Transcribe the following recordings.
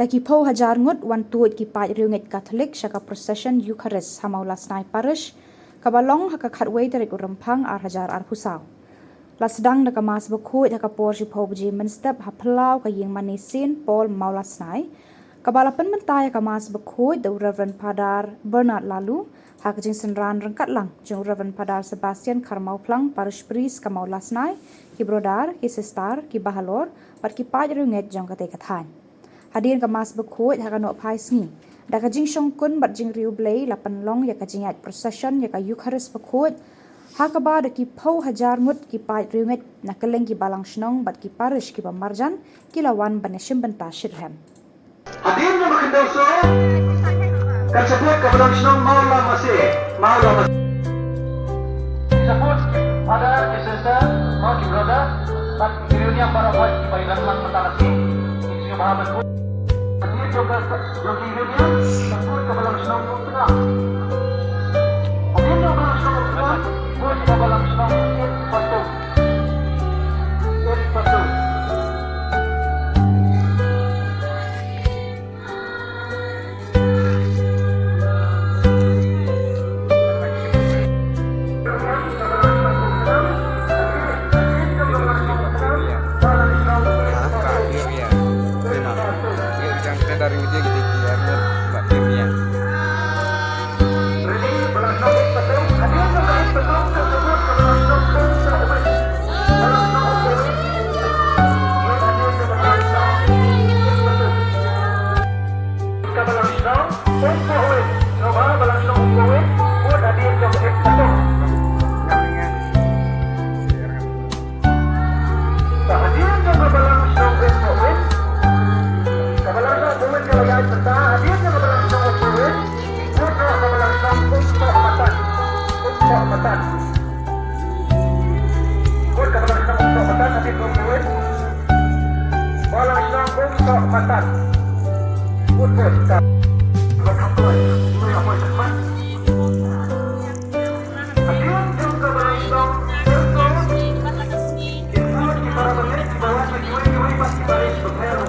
Daki pau hajar ngut wan tuut ki Peit riunget Katolik syaka Proseshon Iukharis ha Mawlasnai Parish kabalong haka khatway tarik urampang ar hajar ar pusau. Lasdang daka mas bakut haka Porshi pobji menstep ha pelau ka ying manisin Paul Mawlasnai kabalapan mentai haka mas bakut da Reverend Padar Bernard lalu haka jing senran rengkat lang jing Reverend Padar Sebastian Karmau plang Parish Priest ka Mawlasnai ki brodar ki sistar ki bahalor pat ki Peit riunget jong kate kathan. Hadir ka mas bakut haka no pai sngi. Daka jing Shongkun bat jing riu blay lapan long ya ka jing at Proseshon ya ka Iukharis bakut. Haka ba daki pau hajar ngut ki Peit riunget na keleng ki balang shnong bat ki Parish ki Pamarjan ki lawan baneshim benta Shitrhem. Hadir na makindaw so kan sebut ka balang shnong Mawla masih. Disebut ada sister mau ki brother tak kirinya para buat ki bailan lang matalasi. Itu bahaban ko. Juga joki dunia sebut ke balang senang tengah. Apabila balang senang tengah, buat ke balang senang patuh. Patuh. dari dia kita keluarnya mbak timnya.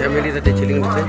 Jamili tadi Shillong macam.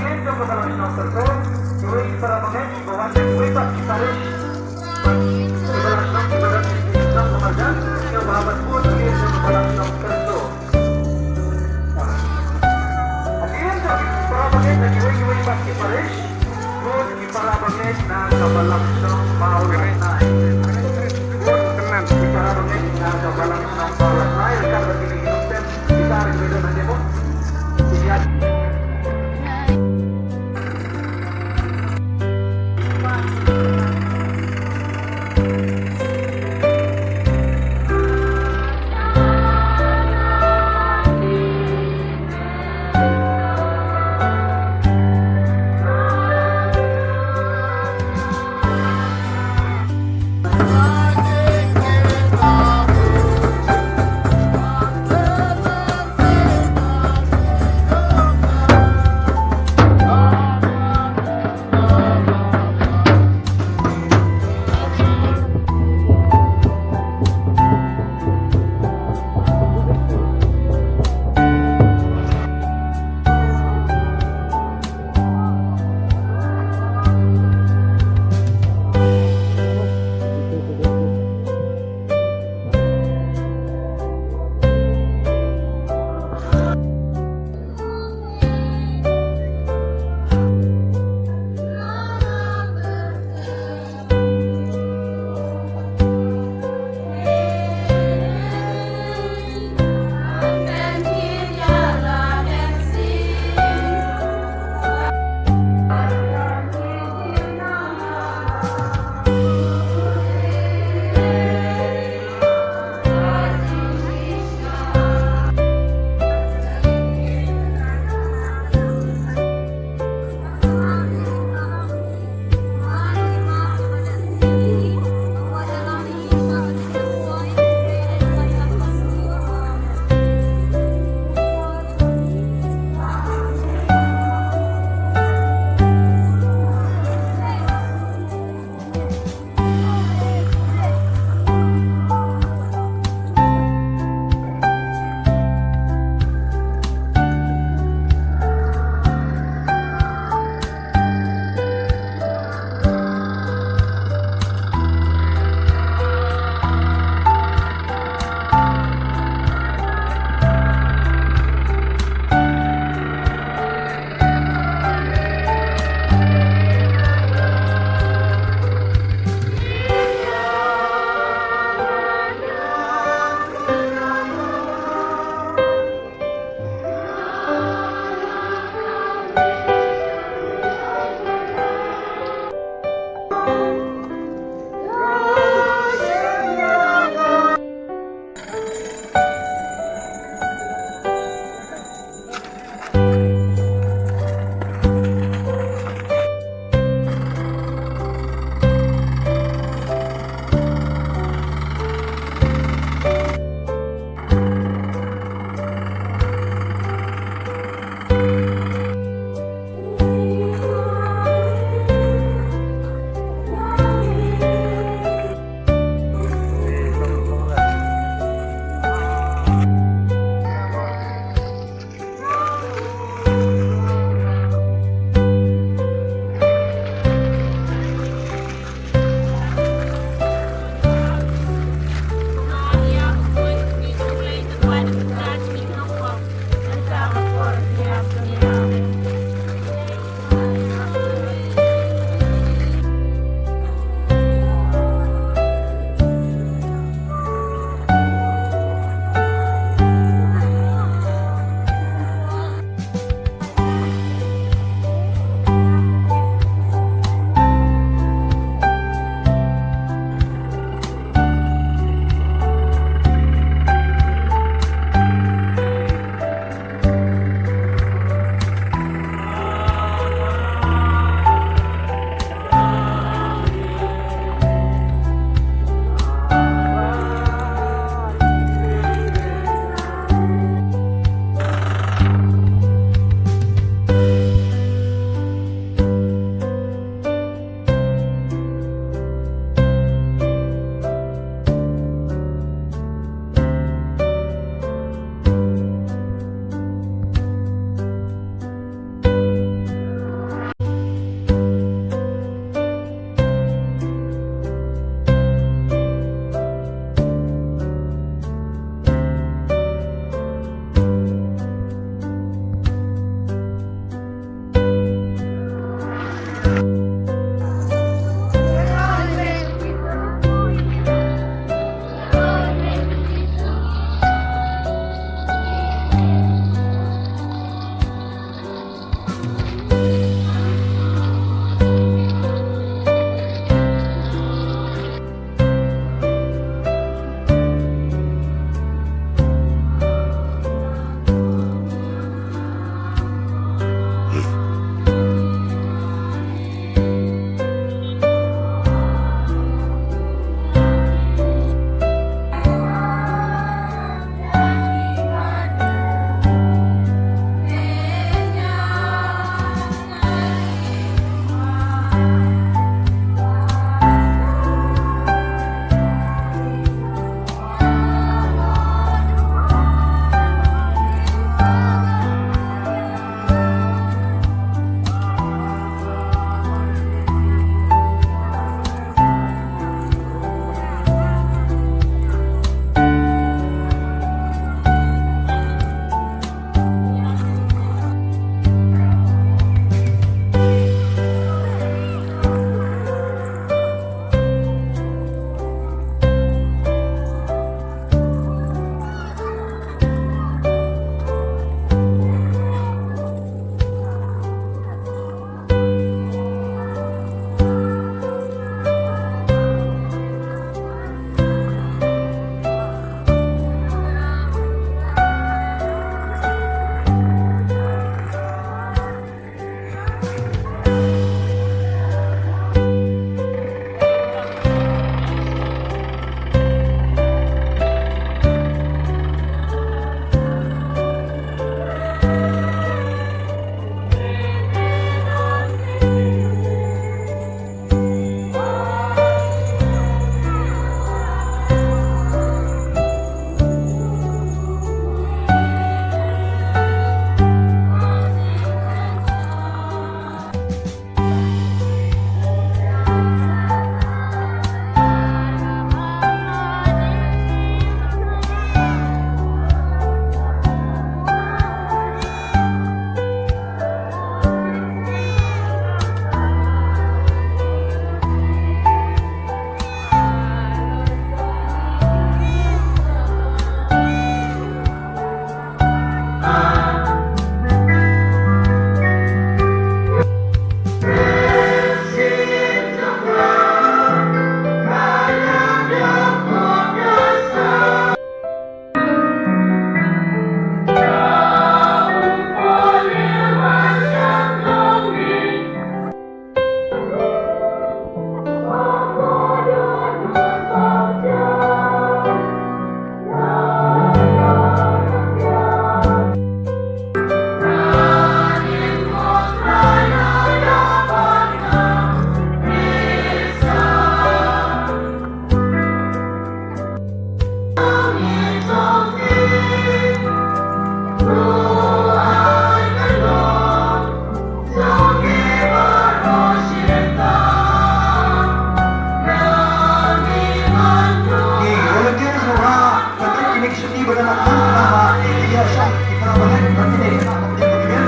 anak nama dia sang kita bangun berarti dia nak berpikir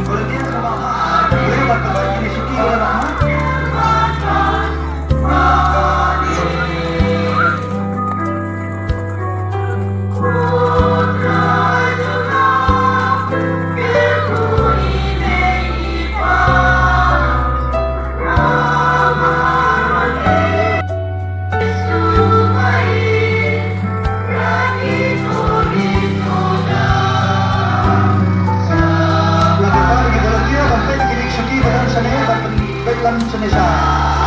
kalau dia sama dia bakal ini suki anak Indonesia.